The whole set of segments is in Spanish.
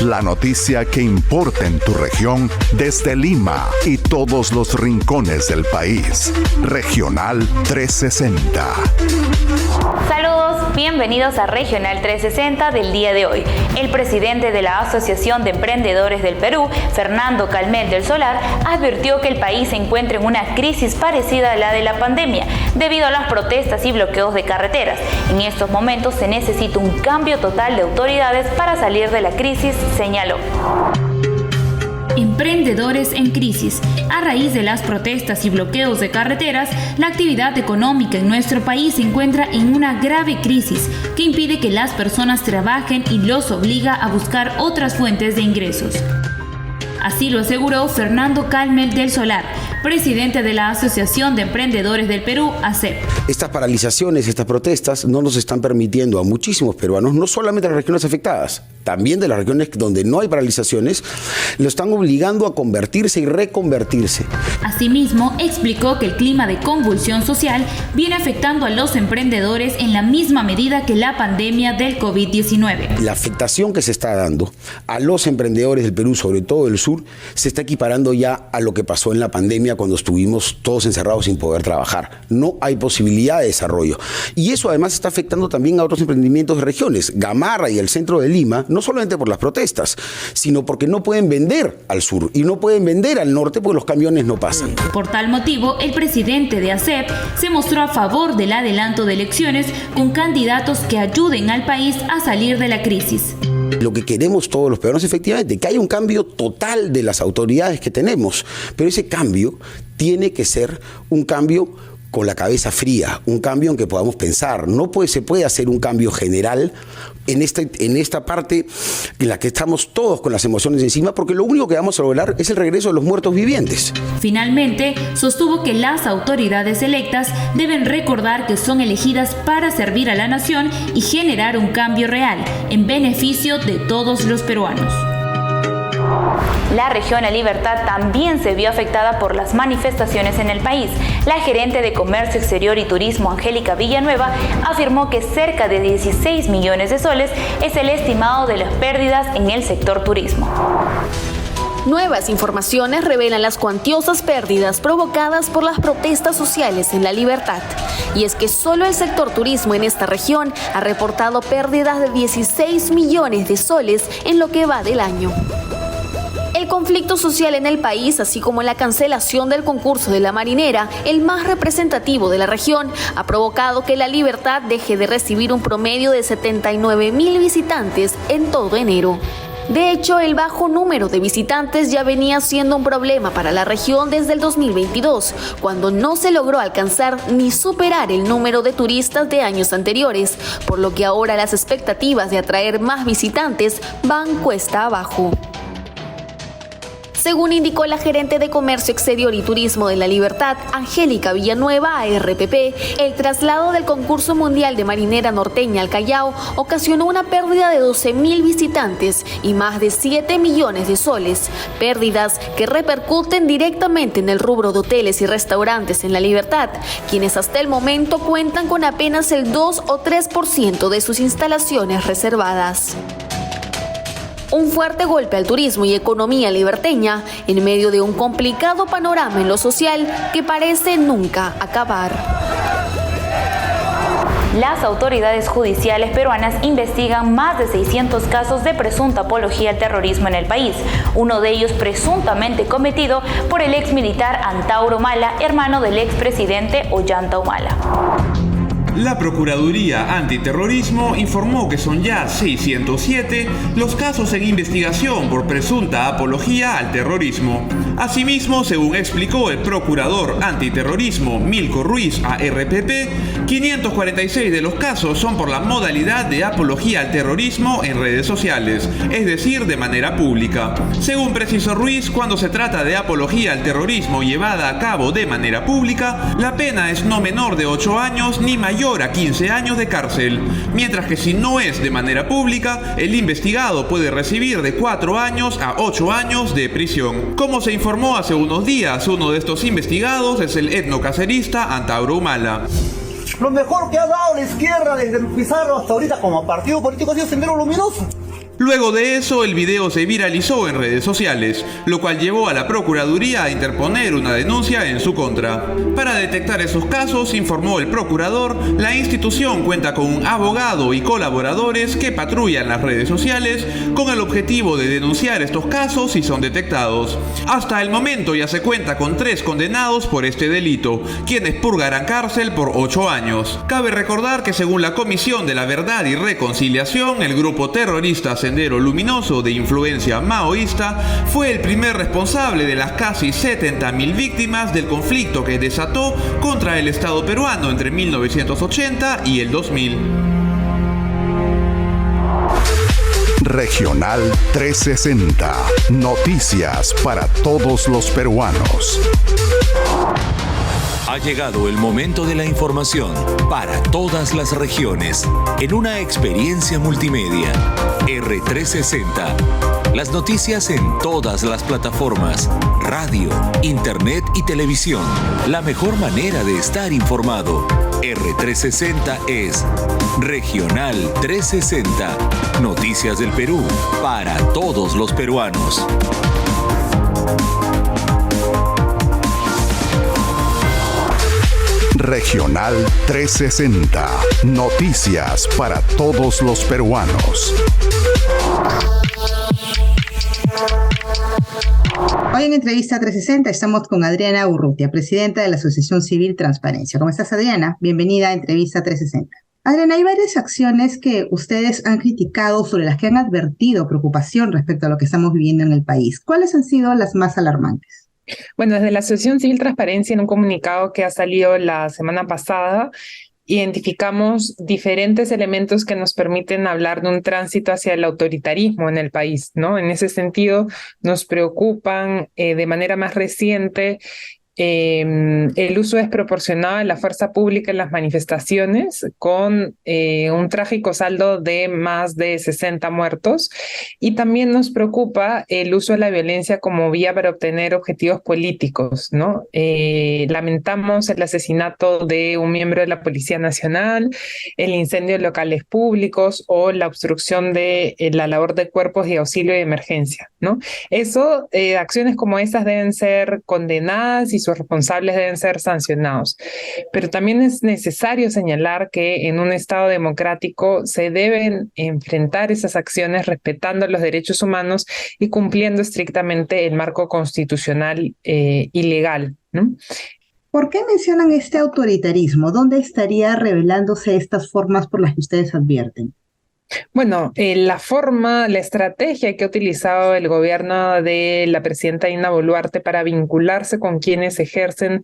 La noticia que importa en tu región desde Lima y todos los rincones del país. Regional 360. Saludos, bienvenidos a Regional 360 del día de hoy. El presidente de la Asociación de Emprendedores del Perú, Fernando Calmet del Solar, advirtió que el país se encuentra en una crisis parecida a la de la pandemia, debido a las protestas y bloqueos de carreteras. En estos momentos se necesita un cambio total de autoridades para salir de la crisis, señaló. Emprendedores en crisis. A raíz de las protestas y bloqueos de carreteras, la actividad económica en nuestro país se encuentra en una grave crisis que impide que las personas trabajen y los obliga a buscar otras fuentes de ingresos. Así lo aseguró Fernando Calmet del Solar, presidente de la Asociación de Emprendedores del Perú, ASEP. Estas paralizaciones, estas protestas no nos están permitiendo a muchísimos peruanos, no solamente a las regiones afectadas, también de las regiones donde no hay paralizaciones, lo están obligando a convertirse y reconvertirse. Asimismo, explicó que el clima de convulsión social viene afectando a los emprendedores en la misma medida que la pandemia del COVID-19. La afectación que se está dando a los emprendedores del Perú, sobre todo del sur, se está equiparando ya a lo que pasó en la pandemia cuando estuvimos todos encerrados sin poder trabajar. No hay posibilidad de desarrollo. Y eso además está afectando también a otros emprendimientos de regiones. Gamarra y el centro de Lima, no solamente por las protestas, sino porque no pueden vender al sur y no pueden vender al norte porque los camiones no pasan. Por tal motivo, el presidente de ASEP se mostró a favor del adelanto de elecciones con candidatos que ayuden al país a salir de la crisis. Lo que queremos todos los peruanos, efectivamente, que haya un cambio total de las autoridades que tenemos, pero ese cambio tiene que ser un cambio con la cabeza fría, un cambio en que podamos pensar. Se puede hacer un cambio general en esta parte en la que estamos todos con las emociones encima, porque lo único que vamos a lograr es el regreso de los muertos vivientes. Finalmente, sostuvo que las autoridades electas deben recordar que son elegidas para servir a la nación y generar un cambio real en beneficio de todos los peruanos. La región La Libertad también se vio afectada por las manifestaciones en el país. La gerente de Comercio Exterior y Turismo, Angélica Villanueva, afirmó que cerca de 16 millones de soles es el estimado de las pérdidas en el sector turismo. Nuevas informaciones revelan las cuantiosas pérdidas provocadas por las protestas sociales en La Libertad. Y es que solo el sector turismo en esta región ha reportado pérdidas de 16 millones de soles en lo que va del año. El conflicto social en el país, así como la cancelación del concurso de la marinera, el más representativo de la región, ha provocado que La Libertad deje de recibir un promedio de 79.000 visitantes en todo enero. De hecho, el bajo número de visitantes ya venía siendo un problema para la región desde el 2022, cuando no se logró alcanzar ni superar el número de turistas de años anteriores, por lo que ahora las expectativas de atraer más visitantes van cuesta abajo. Según indicó la gerente de Comercio Exterior y Turismo de La Libertad, Angélica Villanueva, a RPP, el traslado del concurso mundial de marinera norteña al Callao ocasionó una pérdida de 12.000 visitantes y más de 7 millones de soles, pérdidas que repercuten directamente en el rubro de hoteles y restaurantes en La Libertad, quienes hasta el momento cuentan con apenas el 2 o 3% de sus instalaciones reservadas. Un fuerte golpe al turismo y economía liberteña en medio de un complicado panorama en lo social que parece nunca acabar. Las autoridades judiciales peruanas investigan más de 600 casos de presunta apología al terrorismo en el país, uno de ellos presuntamente cometido por el exmilitar Antauro Humala, hermano del expresidente Ollanta Humala. La Procuraduría Antiterrorismo informó que son ya 607 los casos en investigación por presunta apología al terrorismo. Asimismo, según explicó el procurador antiterrorismo Milko Ruiz a RPP, 546 de los casos son por la modalidad de apología al terrorismo en redes sociales, es decir, de manera pública. Según precisó Ruiz, cuando se trata de apología al terrorismo llevada a cabo de manera pública, la pena es no menor de 8 años ni mayor a 15 años de cárcel, mientras que si no es de manera pública, el investigado puede recibir de 4 años a 8 años de prisión. Como se informó hace unos días, uno de estos investigados es el etnocacerista Antauro Humala. Lo mejor que ha dado la izquierda desde Pizarro hasta ahorita como partido político ha sido Sendero Luminoso. Luego de eso, el video se viralizó en redes sociales, lo cual llevó a la Procuraduría a interponer una denuncia en su contra. Para detectar esos casos, informó el procurador, la institución cuenta con un abogado y colaboradores que patrullan las redes sociales con el objetivo de denunciar estos casos si son detectados. Hasta el momento ya se cuenta con 3 condenados por este delito, quienes purgarán cárcel por 8 años. Cabe recordar que según la Comisión de la Verdad y Reconciliación, el grupo terrorista Sendero Luminoso de influencia maoísta fue el primer responsable de las casi 70.000 víctimas del conflicto que desató contra el Estado peruano entre 1980 y el 2000. Regional 360. Noticias para todos los peruanos. Ha llegado el momento de la información para todas las regiones en una experiencia multimedia. R360. Las noticias en todas las plataformas, radio, internet y televisión. La mejor manera de estar informado. R360 es Regional 360. Noticias del Perú para todos los peruanos. Regional 360. Noticias para todos los peruanos. Hoy en Entrevista 360 estamos con Adriana Urrutia, presidenta de la Asociación Civil Transparencia. ¿Cómo estás, Adriana? Bienvenida a Entrevista 360. Adriana, hay varias acciones que ustedes han criticado, sobre las que han advertido preocupación respecto a lo que estamos viviendo en el país. ¿Cuáles han sido las más alarmantes? Bueno, desde la Asociación Civil Transparencia, en un comunicado que ha salido la semana pasada, identificamos diferentes elementos que nos permiten hablar de un tránsito hacia el autoritarismo en el país, ¿no? En ese sentido, nos preocupan de manera más reciente el uso desproporcionado de la fuerza pública en las manifestaciones, con un trágico saldo de más de 60 muertos, y también nos preocupa el uso de la violencia como vía para obtener objetivos políticos, ¿no? Lamentamos el asesinato de un miembro de la Policía Nacional, el incendio de locales públicos o la obstrucción de la labor de cuerpos de auxilio y emergencia, ¿no? Acciones como esas deben ser condenadas y sus responsables deben ser sancionados. Pero también es necesario señalar que en un Estado democrático se deben enfrentar esas acciones respetando los derechos humanos y cumpliendo estrictamente el marco constitucional y legal, ¿no? ¿Por qué mencionan este autoritarismo? ¿Dónde estaría revelándose estas formas por las que ustedes advierten? Bueno, la estrategia que ha utilizado el gobierno de la presidenta Dina Boluarte para vincularse con quienes ejercen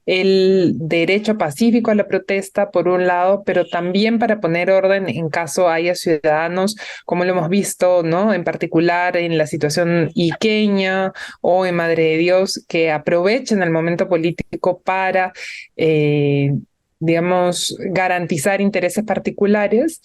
el derecho pacífico a la protesta, por un lado, pero también para poner orden en caso haya ciudadanos, como lo hemos visto, ¿no? En particular en la situación iqueña o en Madre de Dios, que aprovechen el momento político para garantizar intereses particulares.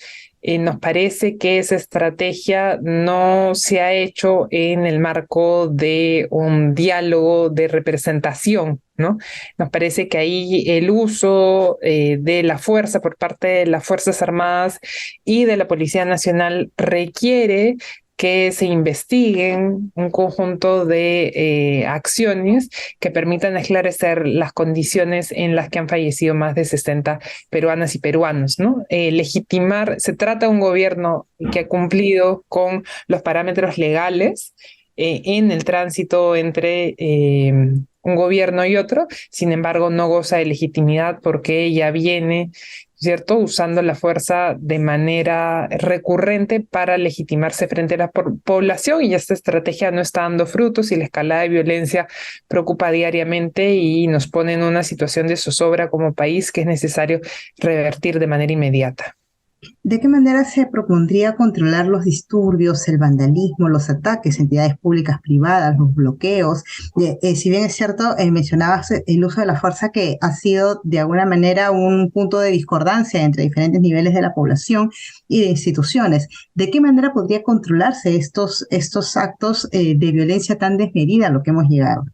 Nos parece que esa estrategia no se ha hecho en el marco de un diálogo de representación, ¿no? Nos parece que ahí el uso de la fuerza por parte de las Fuerzas Armadas y de la Policía Nacional requiere que se investiguen un conjunto de acciones que permitan esclarecer las condiciones en las que han fallecido más de 60 peruanas y peruanos, ¿no? Se trata de un gobierno que ha cumplido con los parámetros legales en el tránsito entre un gobierno y otro, sin embargo no goza de legitimidad porque ella viene, ¿cierto?, usando la fuerza de manera recurrente para legitimarse frente a la población, y esta estrategia no está dando frutos y la escalada de violencia preocupa diariamente y nos pone en una situación de zozobra como país que es necesario revertir de manera inmediata. ¿De qué manera se propondría controlar los disturbios, el vandalismo, los ataques a entidades públicas privadas, los bloqueos? Si bien es cierto, mencionabas el uso de la fuerza, que ha sido de alguna manera un punto de discordancia entre diferentes niveles de la población y de instituciones. ¿De qué manera podría controlarse estos actos de violencia tan desmedida a lo que hemos llegado?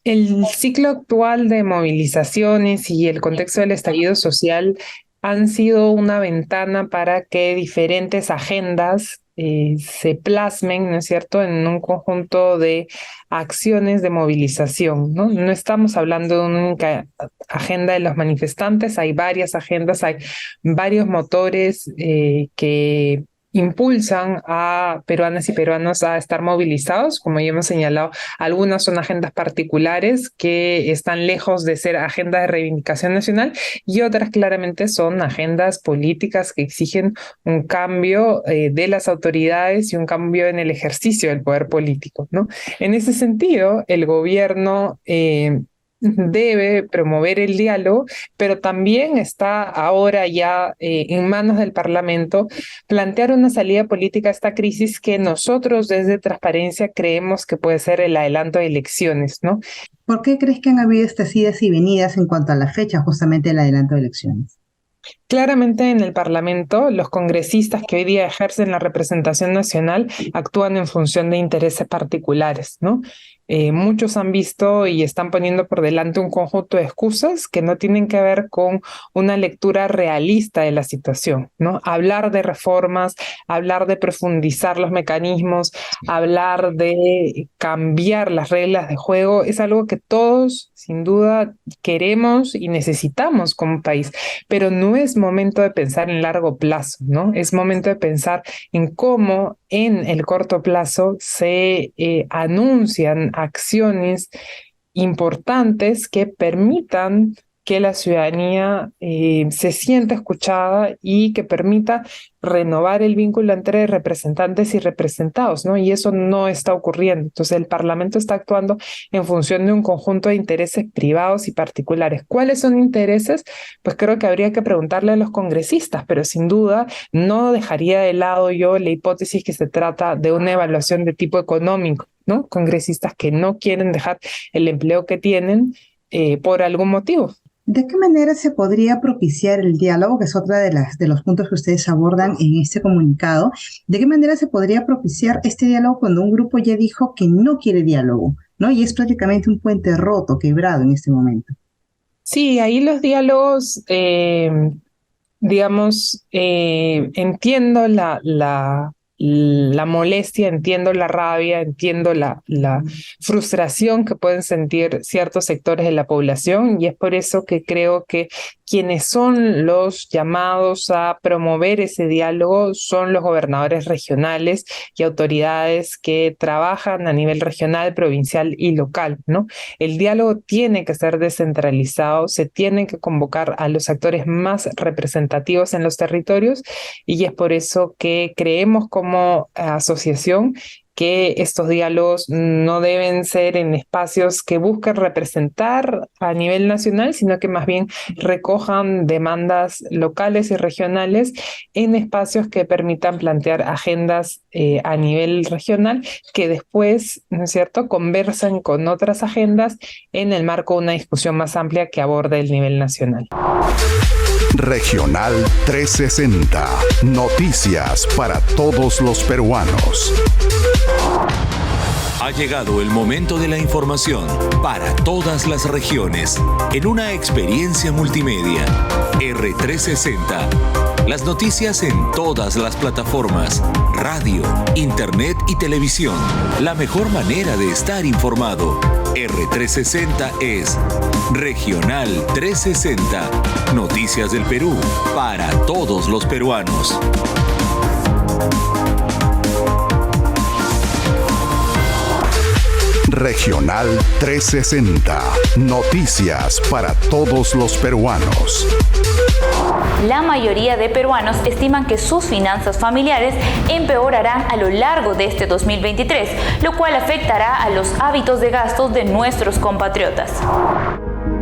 El ciclo actual de movilizaciones y el contexto del estallido social han sido una ventana para que diferentes agendas se plasmen, ¿no es cierto?, en un conjunto de acciones de movilización, ¿no? No estamos hablando de una única agenda de los manifestantes, hay varias agendas, hay varios motores que impulsan a peruanas y peruanos a estar movilizados. Como ya hemos señalado, algunas son agendas particulares que están lejos de ser agendas de reivindicación nacional y otras claramente son agendas políticas que exigen un cambio de las autoridades y un cambio en el ejercicio del poder político, ¿no? En ese sentido, el gobierno debe promover el diálogo, pero también está ahora ya en manos del Parlamento plantear una salida política a esta crisis que nosotros desde Transparencia creemos que puede ser el adelanto de elecciones, ¿no? ¿Por qué crees que han habido estas idas y venidas en cuanto a la fecha justamente del adelanto de elecciones? Claramente en el Parlamento, los congresistas que hoy día ejercen la representación nacional actúan en función de intereses particulares, ¿no? Muchos han visto y están poniendo por delante un conjunto de excusas que no tienen que ver con una lectura realista de la situación, ¿no? Hablar de reformas, hablar de profundizar los mecanismos, hablar de cambiar las reglas de juego, es algo que todos, sin duda, queremos y necesitamos como país, pero no es momento de pensar en largo plazo, ¿no? Es momento de pensar en cómo en el corto plazo se anuncian acciones importantes que permitan que la ciudadanía se sienta escuchada y que permita renovar el vínculo entre representantes y representados, ¿no? Y eso no está ocurriendo. Entonces el Parlamento está actuando en función de un conjunto de intereses privados y particulares. ¿Cuáles son intereses? Pues creo que habría que preguntarle a los congresistas, pero sin duda no dejaría de lado yo la hipótesis que se trata de una evaluación de tipo económico, ¿no? Congresistas que no quieren dejar el empleo que tienen por algún motivo. ¿De qué manera se podría propiciar el diálogo, que es otra de los puntos que ustedes abordan en este comunicado? ¿De qué manera se podría propiciar este diálogo cuando un grupo ya dijo que no quiere diálogo, ¿no? Y es prácticamente un puente roto, quebrado en este momento? Sí, ahí los diálogos, entiendo la molestia, entiendo la rabia, entiendo la frustración que pueden sentir ciertos sectores de la población y es por eso que creo que quienes son los llamados a promover ese diálogo son los gobernadores regionales y autoridades que trabajan a nivel regional, provincial y local, ¿no? El diálogo tiene que ser descentralizado, se tienen que convocar a los actores más representativos en los territorios y es por eso que creemos como asociación que estos diálogos no deben ser en espacios que busquen representar a nivel nacional, sino que más bien recojan demandas locales y regionales en espacios que permitan plantear agendas a nivel regional que después, ¿no es cierto?, conversan con otras agendas en el marco de una discusión más amplia que aborde el nivel nacional. Regional 360. Noticias para todos los peruanos. Ha llegado el momento de la información para todas las regiones en una experiencia multimedia. R360. Las noticias en todas las plataformas, radio, internet y televisión. La mejor manera de estar informado. R360 es Regional 360. Noticias del Perú para todos los peruanos. Regional 360. Noticias para todos los peruanos. La mayoría de peruanos estiman que sus finanzas familiares empeorarán a lo largo de este 2023, lo cual afectará a los hábitos de gastos de nuestros compatriotas.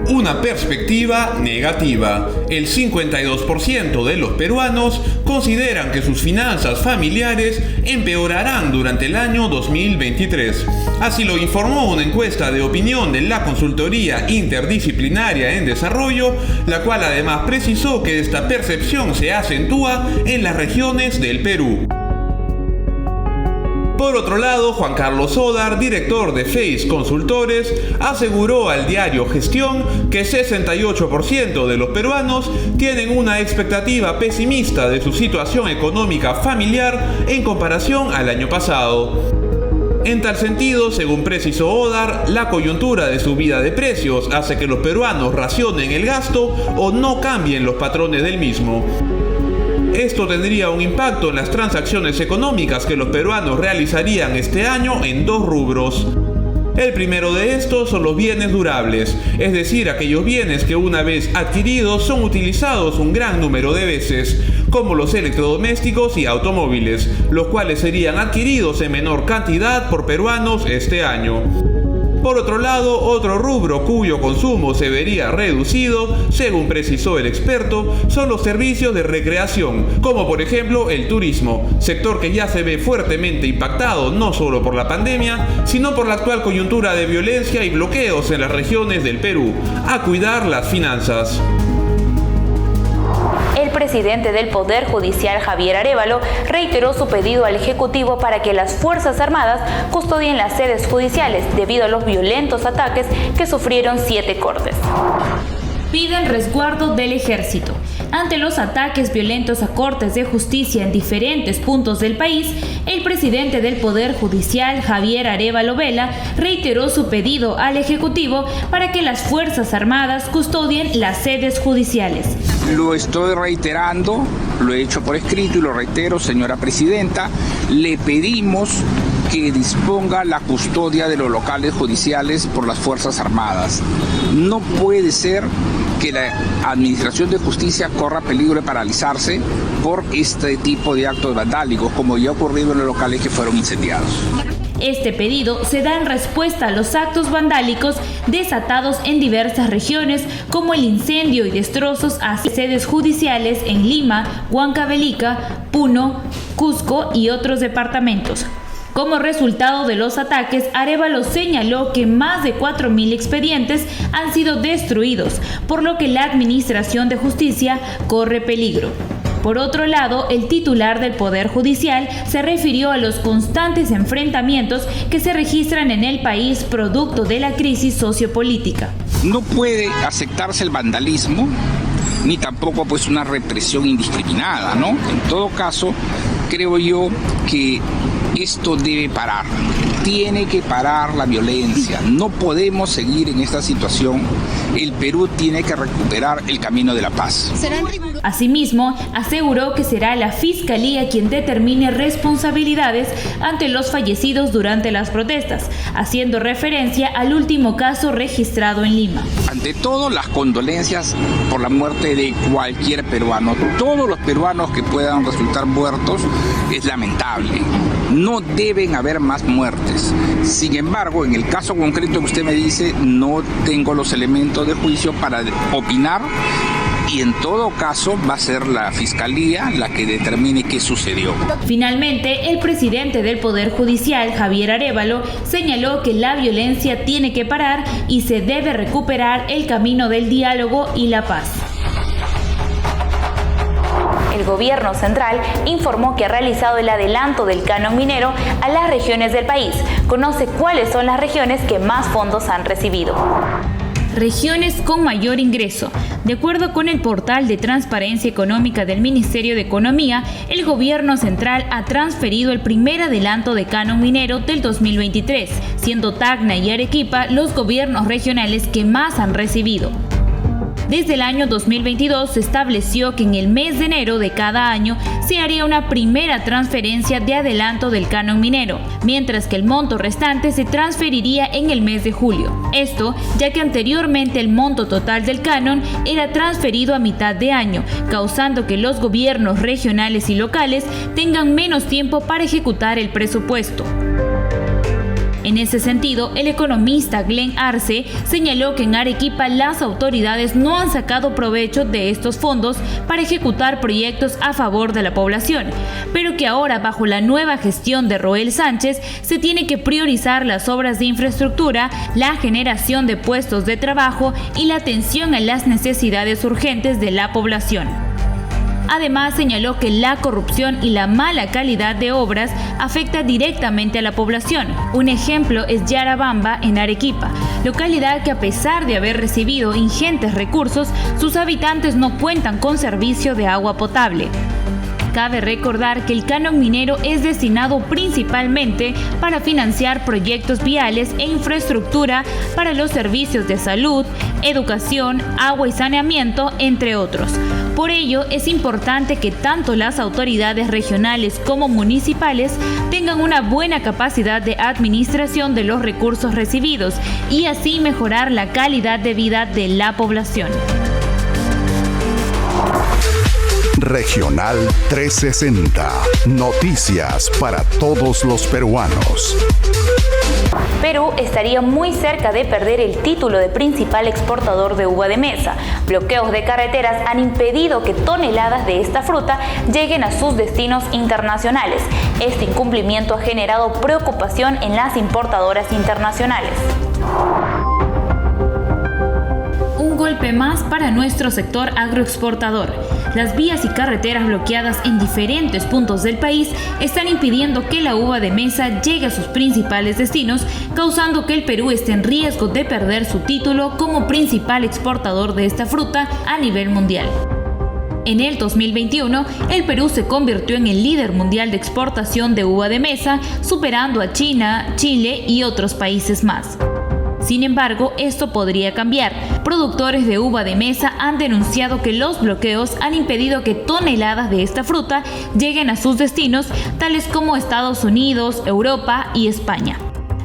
Una perspectiva negativa. El 52% de los peruanos consideran que sus finanzas familiares empeorarán durante el año 2023. Así lo informó una encuesta de opinión de la Consultoría Interdisciplinaria en Desarrollo, la cual además precisó que esta percepción se acentúa en las regiones del Perú. Por otro lado, Juan Carlos Odar, director de FACE Consultores, aseguró al diario Gestión que 68% de los peruanos tienen una expectativa pesimista de su situación económica familiar en comparación al año pasado. En tal sentido, según precisó Odar, la coyuntura de subida de precios hace que los peruanos racionen el gasto o no cambien los patrones del mismo. Esto tendría un impacto en las transacciones económicas que los peruanos realizarían este año en dos rubros. El primero de estos son los bienes durables, es decir, aquellos bienes que una vez adquiridos son utilizados un gran número de veces, como los electrodomésticos y automóviles, los cuales serían adquiridos en menor cantidad por peruanos este año. Por otro lado, otro rubro cuyo consumo se vería reducido, según precisó el experto, son los servicios de recreación, como por ejemplo el turismo, sector que ya se ve fuertemente impactado no solo por la pandemia, sino por la actual coyuntura de violencia y bloqueos en las regiones del Perú. A cuidar las finanzas. El presidente del Poder Judicial, Javier Arévalo, reiteró su pedido al Ejecutivo para que las Fuerzas Armadas custodien las sedes judiciales debido a los violentos ataques que sufrieron 7 cortes. Piden resguardo del ejército. Ante los ataques violentos a cortes de justicia en diferentes puntos del país, el presidente del Poder Judicial, Javier Arévalo Vela, reiteró su pedido al Ejecutivo para que las Fuerzas Armadas custodien las sedes judiciales. Lo estoy reiterando, lo he hecho por escrito y lo reitero, señora presidenta, le pedimos que disponga la custodia de los locales judiciales por las Fuerzas Armadas. No puede ser que la Administración de Justicia corra peligro de paralizarse por este tipo de actos vandálicos, como ya ha ocurrido en los locales que fueron incendiados. Este pedido se da en respuesta a los actos vandálicos desatados en diversas regiones, como el incendio y destrozos a sedes judiciales en Lima, Huancavelica, Puno, Cusco y otros departamentos. Como resultado de los ataques, Arévalo señaló que más de 4.000 expedientes han sido destruidos, por lo que la Administración de Justicia corre peligro. Por otro lado, el titular del Poder Judicial se refirió a los constantes enfrentamientos que se registran en el país producto de la crisis sociopolítica. No puede aceptarse el vandalismo, ni tampoco pues una represión indiscriminada, ¿no? En todo caso, creo yo que esto debe parar. Tiene que parar la violencia. No podemos seguir en esta situación. El Perú tiene que recuperar el camino de la paz. Asimismo, aseguró que será la Fiscalía quien determine responsabilidades ante los fallecidos durante las protestas, haciendo referencia al último caso registrado en Lima. Ante todo, las condolencias por la muerte de cualquier peruano. Todos los peruanos que puedan resultar muertos es lamentable. No deben haber más muertes. Sin embargo, en el caso concreto que usted me dice, no tengo los elementos de juicio para opinar y en todo caso va a ser la Fiscalía la que determine qué sucedió. Finalmente, el presidente del Poder Judicial, Javier Arévalo, señaló que la violencia tiene que parar y se debe recuperar el camino del diálogo y la paz. El gobierno central informó que ha realizado el adelanto del canon minero a las regiones del país. Conoce cuáles son las regiones que más fondos han recibido. Regiones con mayor ingreso. De acuerdo con el portal de transparencia económica del Ministerio de Economía, el gobierno central ha transferido el primer adelanto de canon minero del 2023, siendo Tacna y Arequipa los gobiernos regionales que más han recibido. Desde el año 2022 se estableció que en el mes de enero de cada año se haría una primera transferencia de adelanto del canon minero, mientras que el monto restante se transferiría en el mes de julio. Esto ya que anteriormente el monto total del canon era transferido a mitad de año, causando que los gobiernos regionales y locales tengan menos tiempo para ejecutar el presupuesto. En ese sentido, el economista Glenn Arce señaló que en Arequipa las autoridades no han sacado provecho de estos fondos para ejecutar proyectos a favor de la población, pero que ahora bajo la nueva gestión de Roel Sánchez se tiene que priorizar las obras de infraestructura, la generación de puestos de trabajo y la atención a las necesidades urgentes de la población. Además, señaló que la corrupción y la mala calidad de obras afecta directamente a la población. Un ejemplo es Yarabamba, en Arequipa, localidad que a pesar de haber recibido ingentes recursos, sus habitantes no cuentan con servicio de agua potable. Cabe recordar que el canon minero es destinado principalmente para financiar proyectos viales e infraestructura para los servicios de salud, educación, agua y saneamiento, entre otros. Por ello, es importante que tanto las autoridades regionales como municipales tengan una buena capacidad de administración de los recursos recibidos y así mejorar la calidad de vida de la población. Regional 360. Noticias para todos los peruanos. Perú estaría muy cerca de perder el título de principal exportador de uva de mesa. Bloqueos de carreteras han impedido que toneladas de esta fruta lleguen a sus destinos internacionales. Este incumplimiento ha generado preocupación en las importadoras internacionales. Un golpe más para nuestro sector agroexportador. Las vías y carreteras bloqueadas en diferentes puntos del país están impidiendo que la uva de mesa llegue a sus principales destinos, causando que el Perú esté en riesgo de perder su título como principal exportador de esta fruta a nivel mundial. En el 2021, el Perú se convirtió en el líder mundial de exportación de uva de mesa, superando a China, Chile y otros países más. Sin embargo, esto podría cambiar. Productores de uva de mesa han denunciado que los bloqueos han impedido que toneladas de esta fruta lleguen a sus destinos, tales como Estados Unidos, Europa y España.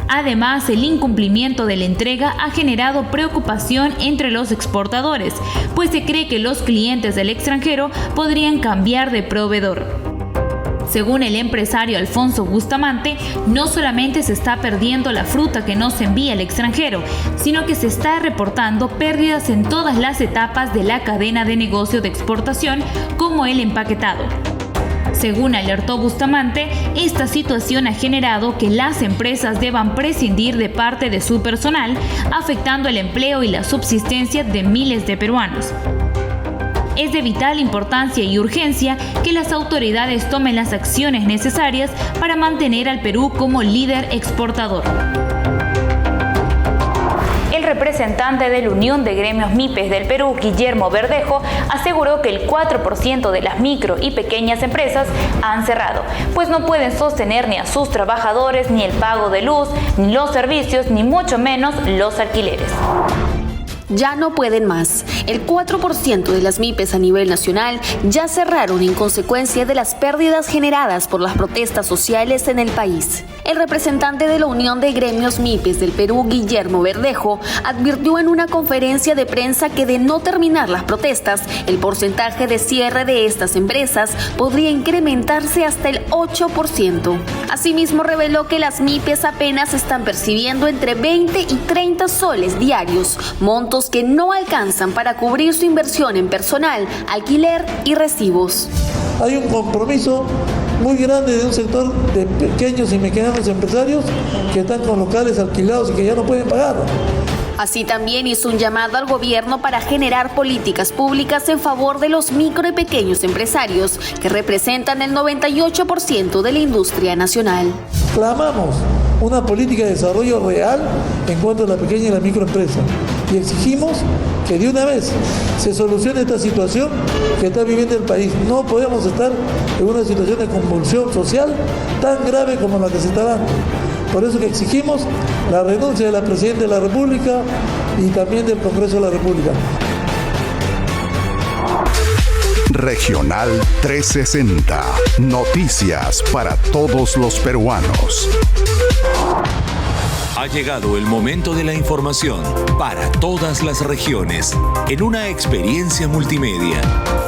Además, el incumplimiento de la entrega ha generado preocupación entre los exportadores, pues se cree que los clientes del extranjero podrían cambiar de proveedor. Según el empresario Alfonso Bustamante, no solamente se está perdiendo la fruta que no se envía al extranjero, sino que se está reportando pérdidas en todas las etapas de la cadena de negocio de exportación, como el empaquetado. Según alertó Bustamante, esta situación ha generado que las empresas deban prescindir de parte de su personal, afectando el empleo y la subsistencia de miles de peruanos. Es de vital importancia y urgencia que las autoridades tomen las acciones necesarias para mantener al Perú como líder exportador. El representante de la Unión de Gremios MIPES del Perú, Guillermo Verdejo, aseguró que el 4% de las micro y pequeñas empresas han cerrado, pues no pueden sostener ni a sus trabajadores, ni el pago de luz, ni los servicios, ni mucho menos los alquileres. Ya no pueden más. El 4% de las MIPES a nivel nacional ya cerraron en consecuencia de las pérdidas generadas por las protestas sociales en el país. El representante de la Unión de Gremios MIPES del Perú, Guillermo Verdejo, advirtió en una conferencia de prensa que de no terminar las protestas, el porcentaje de cierre de estas empresas podría incrementarse hasta el 8%. Asimismo, reveló que las MIPES apenas están percibiendo entre 20 y 30 soles diarios, montos que no alcanzan para cubrir su inversión en personal, alquiler y recibos. Hay un compromiso muy grande de un sector de pequeños y medianos empresarios que están con locales alquilados y que ya no pueden pagar. Así también hizo un llamado al gobierno para generar políticas públicas en favor de los micro y pequeños empresarios, que representan el 98% de la industria nacional. Clamamos una política de desarrollo real en cuanto a la pequeña y la microempresa y exigimos que de una vez se solucione esta situación que está viviendo el país. No podemos estar en una situación de convulsión social tan grave como la que se está dando. Por eso que exigimos la renuncia de la Presidenta de la República y también del Congreso de la República. Regional 360. Noticias para todos los peruanos. Ha llegado el momento de la información para todas las regiones en una experiencia multimedia.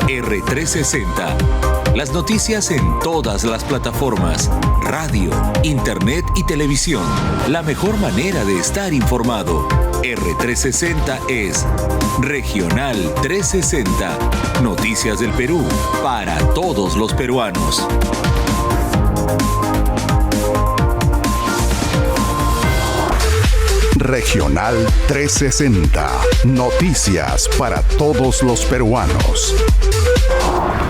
R360. Las noticias en todas las plataformas, radio, internet y televisión. La mejor manera de estar informado. R360 es Regional 360. Noticias del Perú para todos los peruanos. Regional 360. Noticias para todos los peruanos.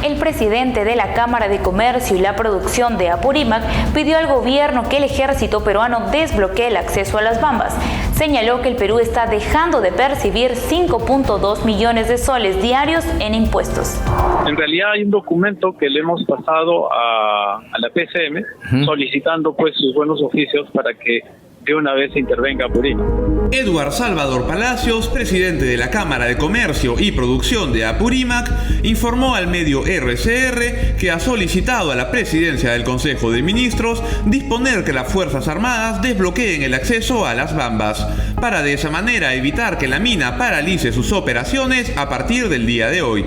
El presidente de la Cámara de Comercio y la Producción de Apurímac pidió al gobierno que el ejército peruano desbloquee el acceso a las bambas. Señaló que el Perú está dejando de percibir 5.2 millones de soles diarios en impuestos. En realidad hay un documento que le hemos pasado a la PCM solicitando pues sus buenos oficios para que de una vez se intervenga Apurímac. Eduard Salvador Palacios, presidente de la Cámara de Comercio y Producción de Apurímac, informó al medio RCR que ha solicitado a la presidencia del Consejo de Ministros disponer que las Fuerzas Armadas desbloqueen el acceso a las bambas, para de esa manera evitar que la mina paralice sus operaciones a partir del día de hoy.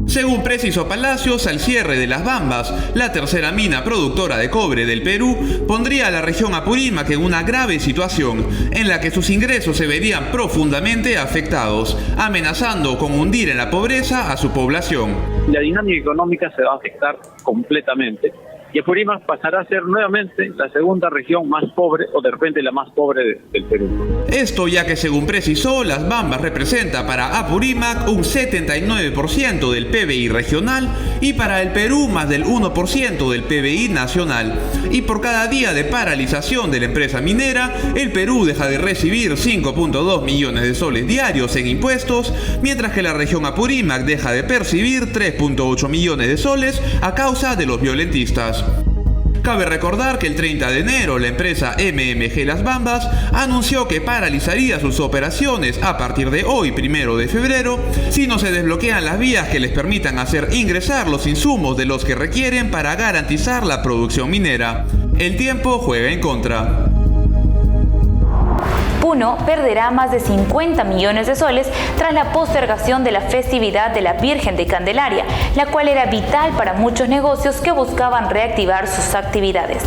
Según precisó Palacios, al cierre de las bambas, la tercera mina productora de cobre del Perú pondría a la región Apurímac en una grave situación, en la que sus ingresos se verían profundamente afectados, amenazando con hundir en la pobreza a su población. La dinámica económica se va a afectar completamente y Apurímac pasará a ser nuevamente la segunda región más pobre o de repente la más pobre del Perú. Esto ya que, según precisó, las bambas representa para Apurímac un 79% del PBI regional y para el Perú más del 1% del PBI nacional. Y por cada día de paralización de la empresa minera, el Perú deja de recibir 5.2 millones de soles diarios en impuestos, mientras que la región Apurímac deja de percibir 3.8 millones de soles a causa de los violentistas. Cabe recordar que el 30 de enero la empresa MMG Las Bambas anunció que paralizaría sus operaciones a partir de hoy, 1 de febrero, si no se desbloquean las vías que les permitan hacer ingresar los insumos de los que requieren para garantizar la producción minera. El tiempo juega en contra. Puno perderá más de 50 millones de soles tras la postergación de la festividad de la Virgen de Candelaria, la cual era vital para muchos negocios que buscaban reactivar sus actividades.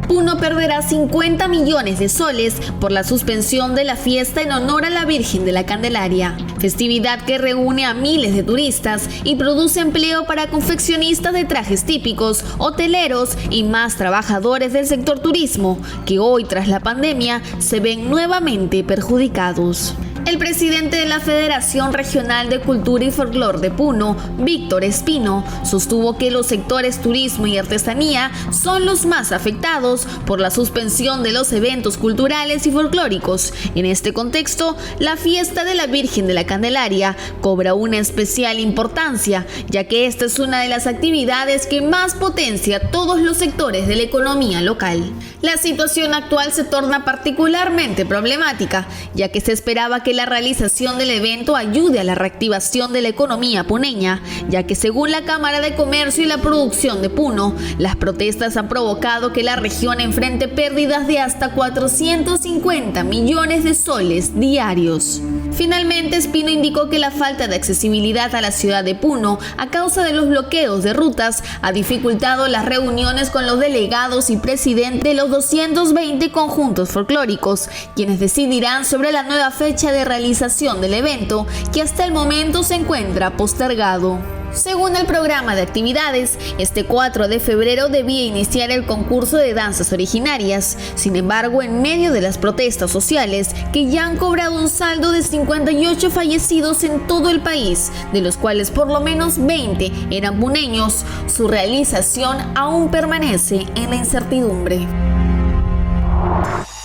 Puno perderá 50 millones de soles por la suspensión de la fiesta en honor a la Virgen de la Candelaria, festividad que reúne a miles de turistas y produce empleo para confeccionistas de trajes típicos, hoteleros y más trabajadores del sector turismo, que hoy tras la pandemia se ven nuevamente perjudicados. El presidente de la Federación Regional de Cultura y Folclor de Puno, Víctor Espino, sostuvo que los sectores turismo y artesanía son los más afectados por la suspensión de los eventos culturales y folclóricos. En este contexto, la fiesta de la Virgen de la Candelaria cobra una especial importancia, ya que esta es una de las actividades que más potencia todos los sectores de la economía local. La situación actual se torna particularmente problemática, ya que se esperaba que la realización del evento ayude a la reactivación de la economía puneña, ya que según la Cámara de Comercio y la Producción de Puno, las protestas han provocado que la región enfrente pérdidas de hasta 450 millones de soles diarios. Finalmente, Espino indicó que la falta de accesibilidad a la ciudad de Puno a causa de los bloqueos de rutas ha dificultado las reuniones con los delegados y presidentes de los 220 conjuntos folclóricos, quienes decidirán sobre la nueva fecha de realización del evento, que hasta el momento se encuentra postergado. Según el programa de actividades, este 4 de febrero debía iniciar el concurso de danzas originarias. Sin embargo, en medio de las protestas sociales, que ya han cobrado un saldo de 58 fallecidos en todo el país, de los cuales por lo menos 20 eran puneños, su realización aún permanece en la incertidumbre.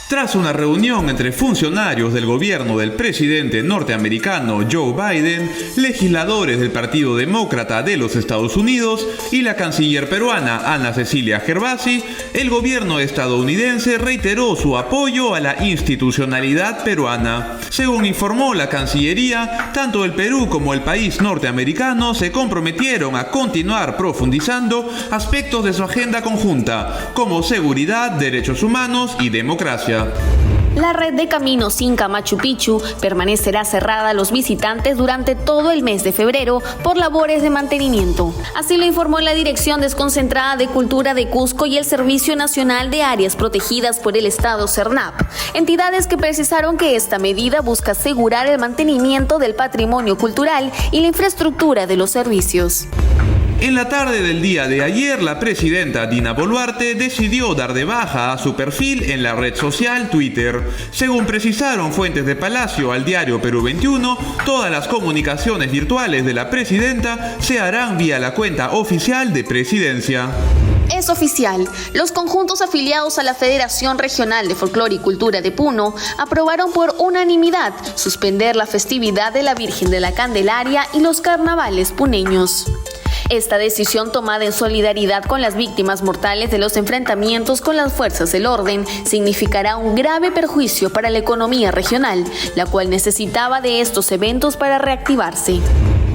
Tras una reunión entre funcionarios del gobierno del presidente norteamericano Joe Biden, legisladores del Partido Demócrata de los Estados Unidos y la canciller peruana Ana Cecilia Gervasi, el gobierno estadounidense reiteró su apoyo a la institucionalidad peruana. Según informó la Cancillería, tanto el Perú como el país norteamericano se comprometieron a continuar profundizando aspectos de su agenda conjunta, como seguridad, derechos humanos y democracia. La red de caminos Inca Machu Picchu permanecerá cerrada a los visitantes durante todo el mes de febrero por labores de mantenimiento. Así lo informó la Dirección Desconcentrada de Cultura de Cusco y el Servicio Nacional de Áreas Protegidas por el Estado CERNAP, entidades que precisaron que esta medida busca asegurar el mantenimiento del patrimonio cultural y la infraestructura de los servicios. En la tarde del día de ayer, la presidenta Dina Boluarte decidió dar de baja a su perfil en la red social Twitter. Según precisaron fuentes de Palacio al diario Perú 21, todas las comunicaciones virtuales de la presidenta se harán vía la cuenta oficial de Presidencia. Es oficial, los conjuntos afiliados a la Federación Regional de Folclore y Cultura de Puno aprobaron por unanimidad suspender la festividad de la Virgen de la Candelaria y los carnavales puneños. Esta decisión, tomada en solidaridad con las víctimas mortales de los enfrentamientos con las fuerzas del orden, significará un grave perjuicio para la economía regional, la cual necesitaba de estos eventos para reactivarse.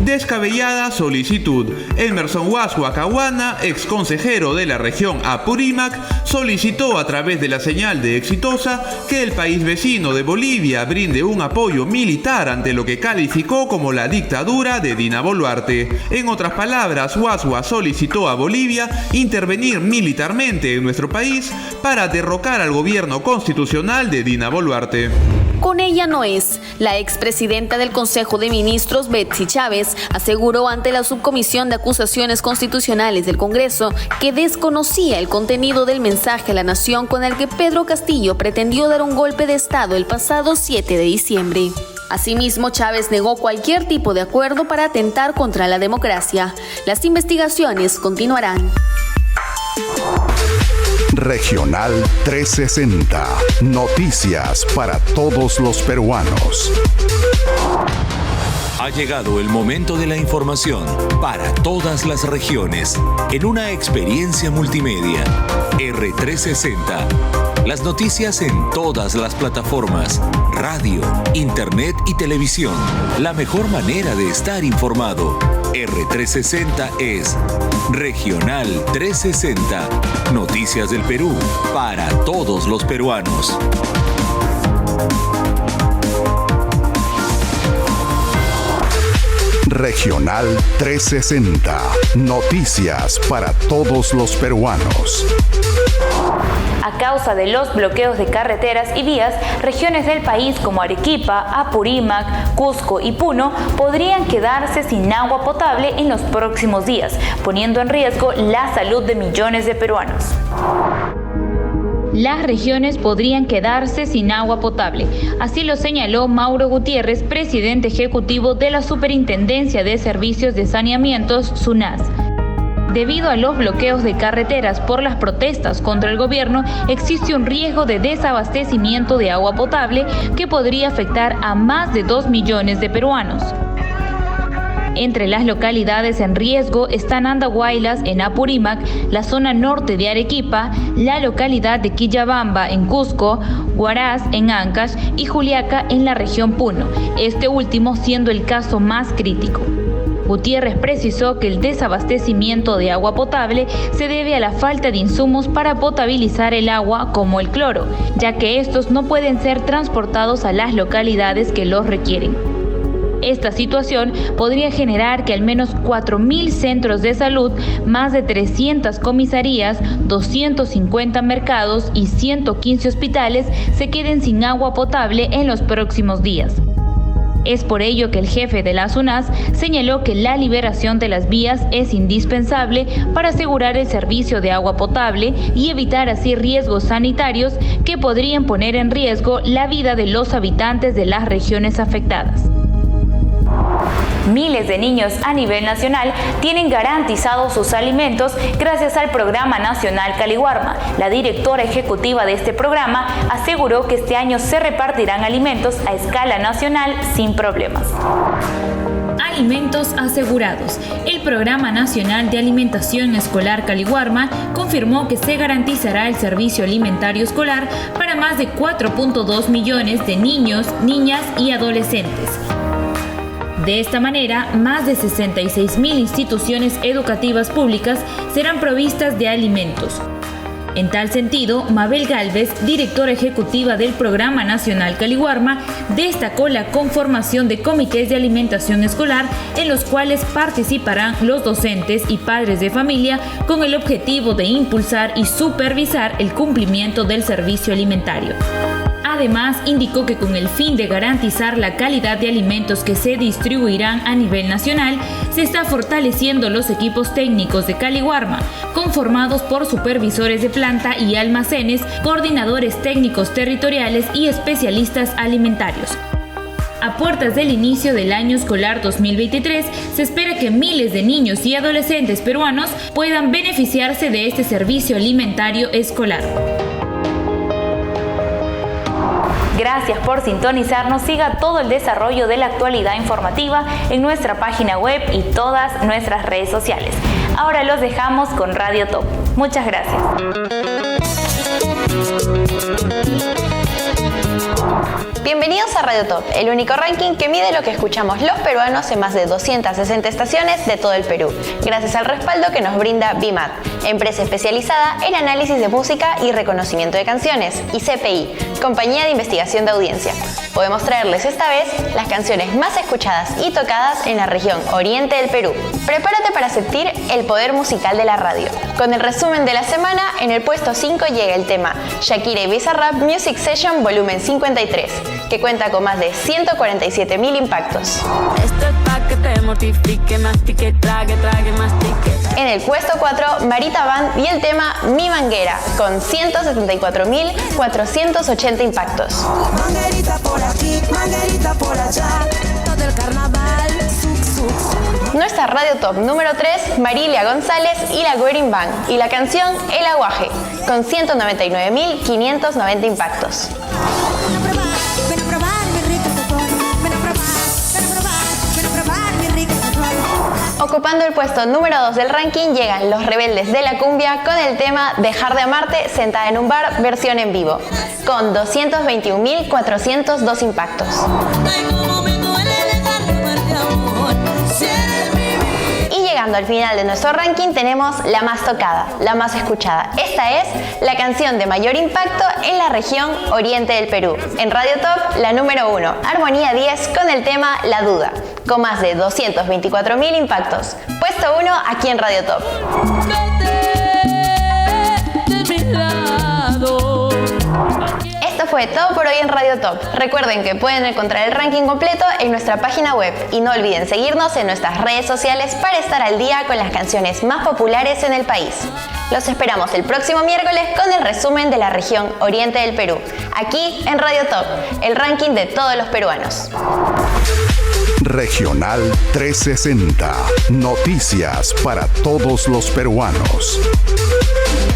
Descabellada solicitud. Emerson Huasua Caguana, ex consejero de la región Apurímac, solicitó a través de la señal de Exitosa que el país vecino de Bolivia brinde un apoyo militar ante lo que calificó como la dictadura de Dina Boluarte. En otras palabras, Huasua solicitó a Bolivia intervenir militarmente en nuestro país para derrocar al gobierno constitucional de Dina Boluarte. Con ella no es. La expresidenta del Consejo de Ministros, Betsy Chávez, aseguró ante la Subcomisión de Acusaciones Constitucionales del Congreso que desconocía el contenido del mensaje a la nación con el que Pedro Castillo pretendió dar un golpe de Estado el pasado 7 de diciembre. Asimismo, Chávez negó cualquier tipo de acuerdo para atentar contra la democracia. Las investigaciones continuarán. Regional 360. Noticias para todos los peruanos. Ha llegado el momento de la información para todas las regiones en una experiencia multimedia. R360. Las noticias en todas las plataformas, radio, internet y televisión. La mejor manera de estar informado. R360 es Regional 360. Noticias del Perú para todos los peruanos. Regional 360. Noticias para todos los peruanos. A causa de los bloqueos de carreteras y vías, regiones del país como Arequipa, Apurímac, Cusco y Puno podrían quedarse sin agua potable en los próximos días, poniendo en riesgo la salud de millones de peruanos. Las regiones podrían quedarse sin agua potable. Así lo señaló Mauro Gutiérrez, presidente ejecutivo de la Superintendencia de Servicios de Saneamientos, SUNAS. Debido a los bloqueos de carreteras por las protestas contra el gobierno, existe un riesgo de desabastecimiento de agua potable que podría afectar a más de 2 millones de peruanos. Entre las localidades en riesgo están Andahuaylas en Apurímac, la zona norte de Arequipa, la localidad de Quillabamba en Cusco, Huaraz en Ancash y Juliaca en la región Puno, este último siendo el caso más crítico. Gutiérrez precisó que el desabastecimiento de agua potable se debe a la falta de insumos para potabilizar el agua como el cloro, ya que estos no pueden ser transportados a las localidades que los requieren. Esta situación podría generar que al menos 4.000 centros de salud, más de 300 comisarías, 250 mercados y 115 hospitales se queden sin agua potable en los próximos días. Es por ello que el jefe de la SUNAS señaló que la liberación de las vías es indispensable para asegurar el servicio de agua potable y evitar así riesgos sanitarios que podrían poner en riesgo la vida de los habitantes de las regiones afectadas. Miles de niños a nivel nacional tienen garantizados sus alimentos gracias al Programa Nacional Caliwarma. La directora ejecutiva de este programa aseguró que este año se repartirán alimentos a escala nacional sin problemas. Alimentos asegurados. El Programa Nacional de Alimentación Escolar Caliwarma confirmó que se garantizará el servicio alimentario escolar para más de 4.2 millones de niños, niñas y adolescentes. De esta manera, más de 66.000 instituciones educativas públicas serán provistas de alimentos. En tal sentido, Mabel Gálvez, directora ejecutiva del Programa Nacional Caliwarma, destacó la conformación de comités de alimentación escolar en los cuales participarán los docentes y padres de familia con el objetivo de impulsar y supervisar el cumplimiento del servicio alimentario. Además, indicó que con el fin de garantizar la calidad de alimentos que se distribuirán a nivel nacional, se está fortaleciendo los equipos técnicos de Caliwarma, conformados por supervisores de planta y almacenes, coordinadores técnicos territoriales y especialistas alimentarios. A puertas del inicio del año escolar 2023, se espera que miles de niños y adolescentes peruanos puedan beneficiarse de este servicio alimentario escolar. Gracias por sintonizarnos. Siga todo el desarrollo de la actualidad informativa en nuestra página web y todas nuestras redes sociales. Ahora los dejamos con Radio Top. Muchas gracias. Bienvenidos a Radio Top, el único ranking que mide lo que escuchamos los peruanos en más de 260 estaciones de todo el Perú, gracias al respaldo que nos brinda BIMAT, empresa especializada en análisis de música y reconocimiento de canciones, y CPI, compañía de investigación de audiencia. Podemos traerles esta vez las canciones más escuchadas y tocadas en la región oriente del Perú. Prepárate para sentir el poder musical de la radio. Con el resumen de la semana, en el puesto 5 llega el tema Shakira y Bizarrap Music Session Volumen 53, que cuenta con más de 147.000 impactos. En el puesto 4, Marita Band y el tema Mi Manguera, con 174.480 impactos. Nuestra Radio Top número 3, Marilia González y la Wedding Band, y la canción El Aguaje, con 199.590 impactos. Ocupando el puesto número 2 del ranking llegan Los Rebeldes de la Cumbia con el tema Dejar de Amarte sentada en un bar versión en vivo, con 221.402 impactos. Y llegando al final de nuestro ranking tenemos la más tocada, la más escuchada. Esta es la canción de mayor impacto en la región oriente del Perú. En Radio Top, la número 1, Armonía 10 con el tema La Duda, con más de 224.000 impactos. Puesto 1 aquí en Radio Top. Esto fue todo por hoy en Radio Top. Recuerden que pueden encontrar el ranking completo en nuestra página web y no olviden seguirnos en nuestras redes sociales para estar al día con las canciones más populares en el país. Los esperamos el próximo miércoles con el resumen de la región oriente del Perú, aquí en Radio Top, el ranking de todos los peruanos. Regional 360. Noticias para todos los peruanos.